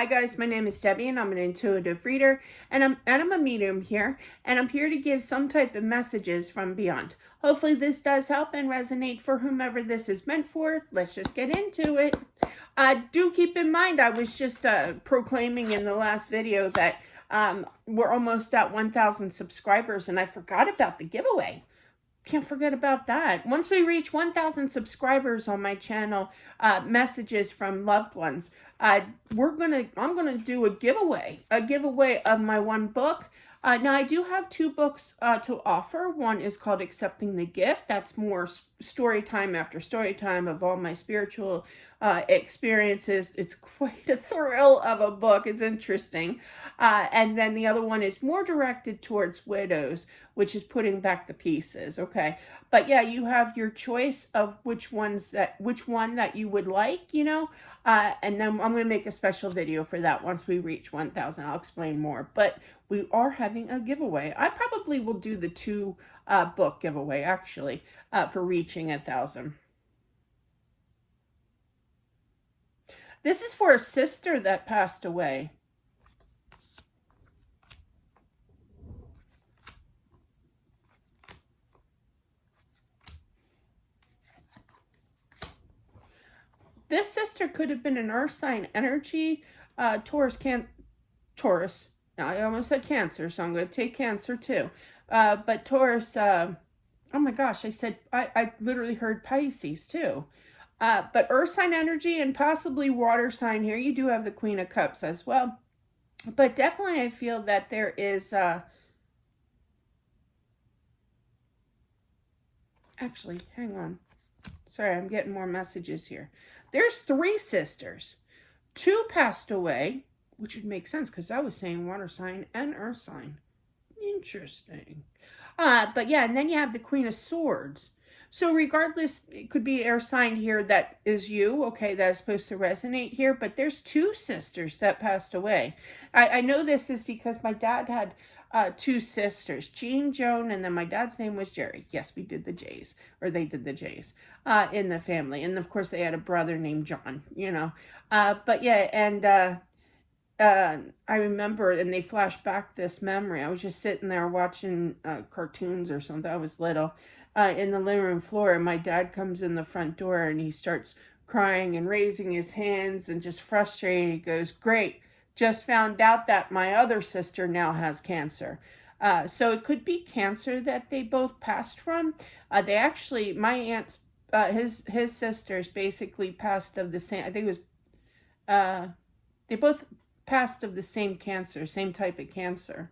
Hi guys, my name is Debbie and I'm an intuitive reader and I'm a medium here and I'm here to give some type of messages from beyond. Hopefully this does help and resonate for whomever this is meant for. Let's just get into it. Do keep in mind I was just proclaiming in the last video that we're almost at 1,000 subscribers and I forgot about the giveaway. Can't forget about that. Once we reach 1,000 subscribers on my channel, messages from loved ones, I'm gonna do a giveaway of my one book. Now I do have two books to offer. One is called Accepting the Gift. That's more story time after story time of all my spiritual experiences. It's quite a thrill of a book. It's interesting. And then the other one is more directed towards widows, which is Putting Back the Pieces. Okay. But yeah, you have your choice of which one that you would like, you know. And then I'm going to make a special video for that once we reach 1,000. I'll explain more. But we are having a giveaway. I probably will do the two book giveaway, actually, for reaching 1,000. This is for a sister that passed away. This sister could have been an earth sign energy, Taurus. Now, I almost said Cancer, so I'm going to take Cancer too. But Taurus, oh my gosh, I literally heard Pisces too. But earth sign energy and possibly water sign here. You do have the Queen of Cups as well. But definitely I feel that there is, actually, hang on. Sorry, I'm getting more messages here. There's three sisters. Two passed away, which would make sense because I was saying water sign and earth sign. Interesting. But yeah, and then you have the Queen of Swords. So regardless, it could be air sign here that is you, okay, that is supposed to resonate here, but there's two sisters that passed away. I know this is because my dad had two sisters, Jean, Joan, and then my dad's name was Jerry. Yes, we did the J's, or they did the J's in the family. And of course they had a brother named John, you know. But yeah, and I remember, and they flashed back this memory. I was just sitting there watching cartoons or something. I was little, in the living room floor, and my dad comes in the front door and he starts crying and raising his hands and just frustrated. He goes, "Great, just found out that my other sister now has cancer." So it could be cancer that they both passed from. They actually, my aunt's, his sisters basically passed of the same. I think it was. They both passed of the same cancer, same type of cancer.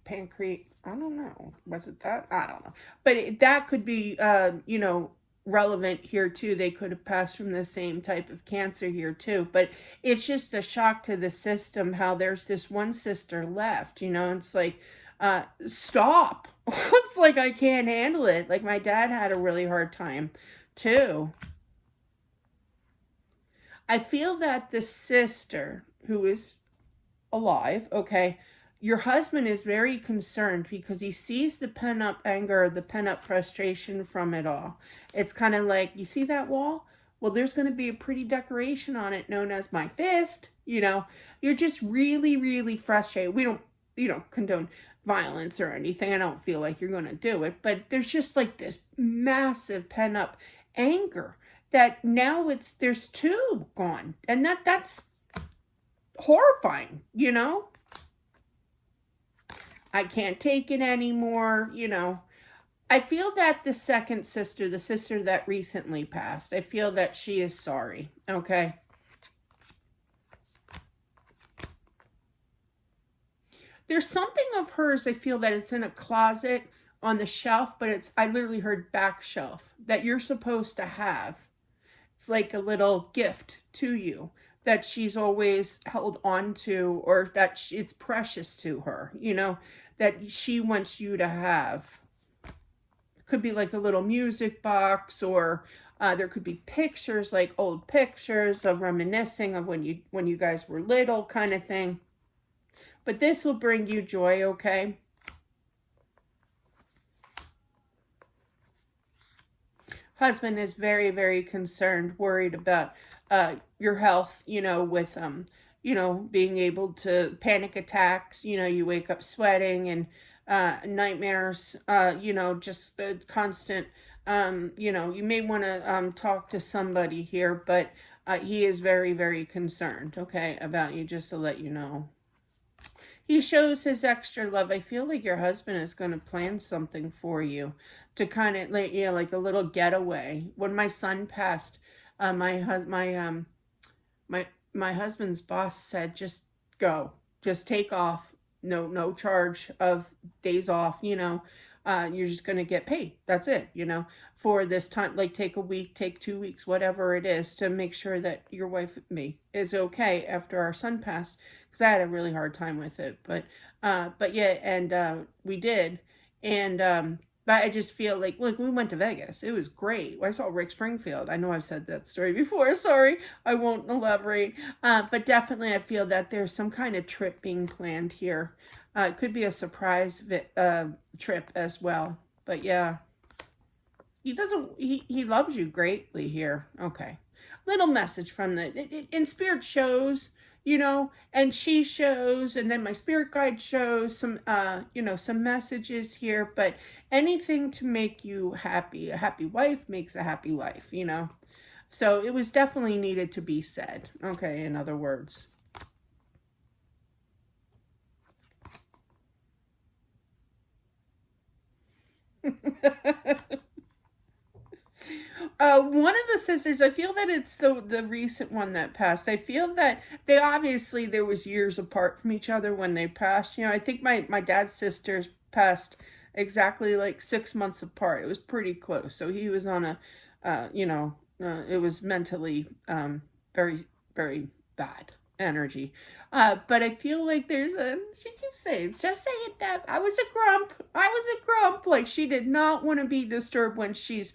Pancreas, I don't know. Was it that? I don't know. But that could be, you know, relevant here too. They could have passed from the same type of cancer here too. But it's just a shock to the system how there's this one sister left, you know. It's like, stop. It's like I can't handle it. Like my dad had a really hard time too. I feel that the sister who is alive, okay, your husband is very concerned because he sees the pent-up anger, the pent-up frustration from it all. It's kind of like, you see that wall? Well, there's going to be a pretty decoration on it known as my fist. You know, you're just really, really frustrated. We don't, you know, condone violence or anything. I don't feel like you're going to do it. But there's just like this massive pent-up anger that now there's two gone. And that's horrifying, you know? I can't take it anymore, you know. I feel that the second sister, the sister that recently passed, I feel that she is sorry, okay? There's something of hers, I feel that it's in a closet on the shelf, but I literally heard back shelf, that you're supposed to have. It's like a little gift to you that she's always held on to, or that it's precious to her, you know, that she wants you to have. Could be like a little music box, or there could be pictures, like old pictures of reminiscing of when you guys were little, kind of thing. But this will bring you joy, okay? Husband is very, very concerned, worried about your health, with being able to panic attacks, you wake up sweating and nightmares, just constant, you may want to talk to somebody here, but he is very, very concerned, okay, about you, just to let you know. He shows his extra love. I feel like your husband is going to plan something for you to kind of like a little getaway. When my son passed, my my husband's boss said, just go, just take off, no charge of days off, you're just going to get paid, that's it, for this time, like take a week, take 2 weeks, whatever it is, to make sure that your wife, me, is okay after our son passed, because I had a really hard time with it, but yeah, and we did, and but I just feel like, look, we went to Vegas. It was great. I saw Rick Springfield. I know I've said that story before. Sorry, I won't elaborate. But definitely I feel that there's some kind of trip being planned here. It could be a surprise trip as well. But yeah, he loves you greatly here. Okay. Little message from in Spirit shows, and she shows, and then my spirit guide shows some, some messages here, but anything to make you happy. A happy wife makes a happy life, So it was definitely needed to be said. Okay, in other words. One of the sisters, I feel that it's the recent one that passed. I feel that there was years apart from each other when they passed. I think my dad's sisters passed exactly like 6 months apart. It was pretty close. So he was on it was mentally very, very bad energy. But I feel like she keeps saying, just say it, Deb. I was a grump. I was a grump. Like, she did not want to be disturbed when she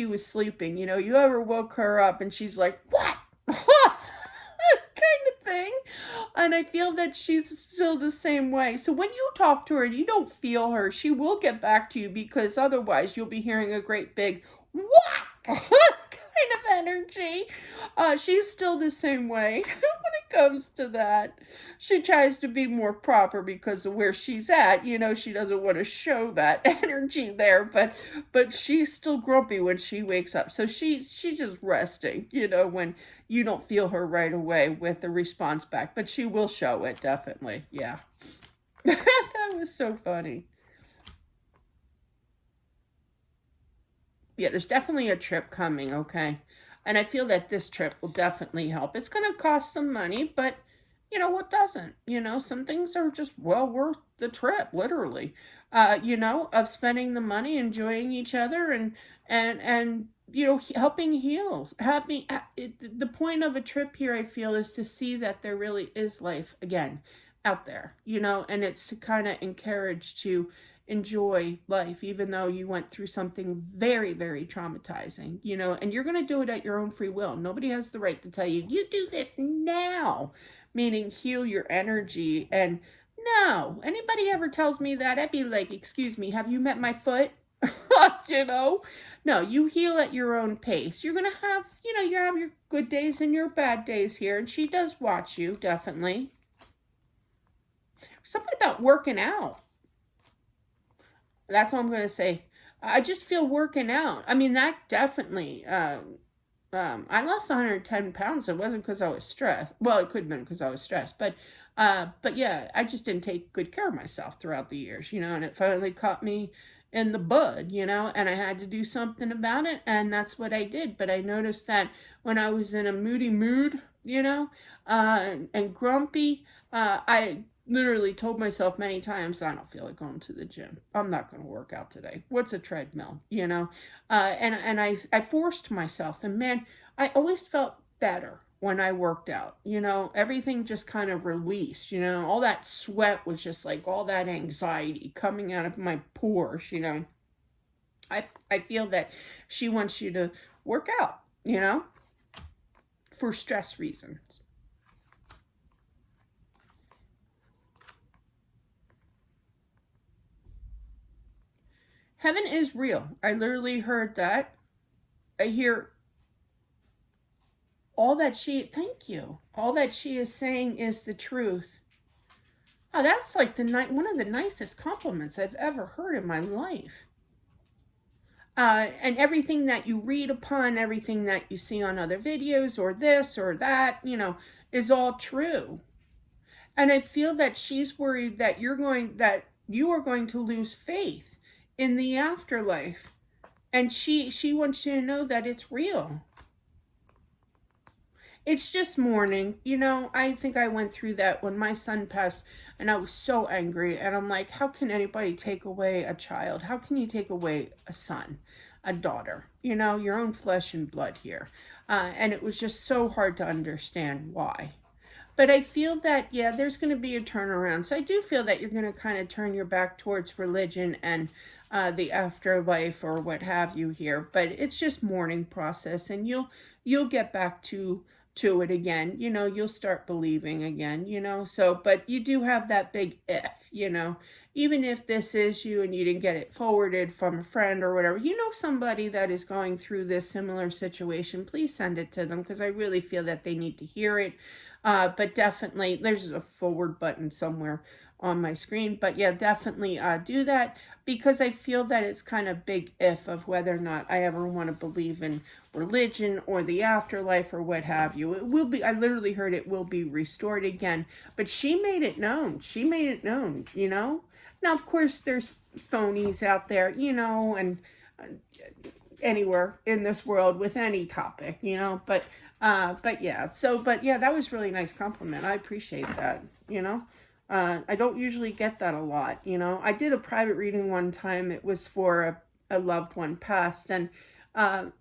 was sleeping. You ever woke her up and she's like, what? Kind of thing. And I feel that she's still the same way. So when you talk to her and you don't feel her, she will get back to you, because otherwise you'll be hearing a great big, what? Kind of energy. She's still the same way when it comes to that. She tries to be more proper because of where she's at. She doesn't want to show that energy there, but she's still grumpy when she wakes up. So she's just resting, when you don't feel her right away with the response back. But she will show it, definitely. Yeah. That was so funny. Yeah, there's definitely a trip coming, okay? And I feel that this trip will definitely help. It's going to cost some money, but what doesn't? Some things are just well worth the trip, literally. Of spending the money, enjoying each other, and helping heal. The point of a trip here, I feel, is to see that there really is life again out there, and it's to kind of encourage to enjoy life, even though you went through something very, very traumatizing, and you're going to do it at your own free will. Nobody has the right to tell you, you do this now, meaning heal your energy. And no, anybody ever tells me that, I'd be like, excuse me, have you met my foot? No, you heal at your own pace. You're going to have, you have your good days and your bad days here. And she does watch you, definitely. Something about working out. That's what I'm going to say. I just feel working out. I mean, that definitely, I lost 110 pounds. It wasn't because I was stressed. Well, it could have been because I was stressed. But yeah, I just didn't take good care of myself throughout the years, and it finally caught me in the bud, and I had to do something about it. And that's what I did. But I noticed that when I was in a moody mood, and grumpy, I literally told myself many times, I don't feel like going to the gym. I'm not going to work out today. What's a treadmill, and I forced myself, and man, I always felt better when I worked out, everything just kind of released, all that sweat was just like all that anxiety coming out of my pores, I feel that she wants you to work out, for stress reasons. Heaven is real. I literally heard that. I hear thank you. All that she is saying is the truth. Oh, that's like one of the nicest compliments I've ever heard in my life. And everything that you read upon, everything that you see on other videos or this or that, is all true. And I feel that she's worried that you are going to lose faith in the afterlife. And she wants you to know that it's real. It's just mourning. I think I went through that when my son passed, and I was so angry. And I'm like, how can anybody take away a child? How can you take away a son, a daughter? Your own flesh and blood here. And it was just so hard to understand why. But I feel that, yeah, there's going to be a turnaround. So I do feel that you're going to kind of turn your back towards religion and the afterlife or what have you here. But it's just mourning process, and you'll get back to it again. You'll start believing again, So, but you do have that big if, even if this is you and you didn't get it forwarded from a friend or whatever, somebody that is going through this similar situation, please send it to them, because I really feel that they need to hear it. But definitely, there's a forward button somewhere on my screen. But yeah, definitely do that, because I feel that it's kind of big if of whether or not I ever want to believe in religion or the afterlife or what have you. It will be, I literally heard it will be restored again. But she made it known. She made it known, Now, of course, there's phonies out there, and anywhere in this world with any topic, but yeah, that was really nice compliment. I appreciate that. I don't usually get that a lot. I did a private reading one time. It was for a loved one passed, and I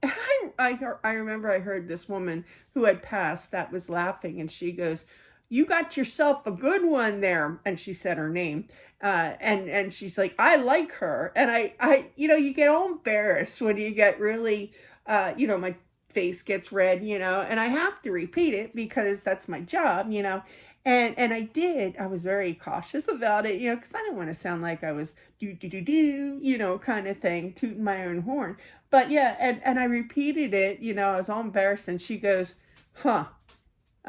remember I heard this woman who had passed that was laughing, and she goes, "You got yourself a good one there," and she said her name. And she's like, "I like her." And I you get all embarrassed when you get really, my face gets red, and I have to repeat it because that's my job, and I did. I was very cautious about it, because I didn't want to sound like I was do, kind of thing, tooting my own horn. But yeah, and I repeated it, I was all embarrassed, and she goes, "Huh."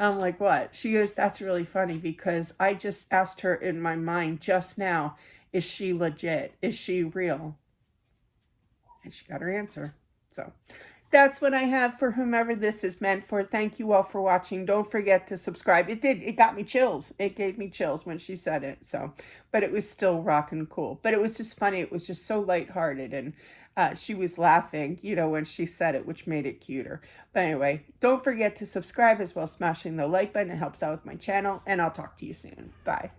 I'm like, "What?" She goes, "That's really funny, because I just asked her in my mind just now, is she legit? Is she real?" And she got her answer. So that's what I have for whomever this is meant for. Thank you all for watching. Don't forget to subscribe. It got me chills. It gave me chills when she said it. So, but it was still rockin' cool. But it was just funny. It was just so lighthearted, and she was laughing, when she said it, which made it cuter. But anyway, don't forget to subscribe as well as smashing the like button. It helps out with my channel, and I'll talk to you soon. Bye.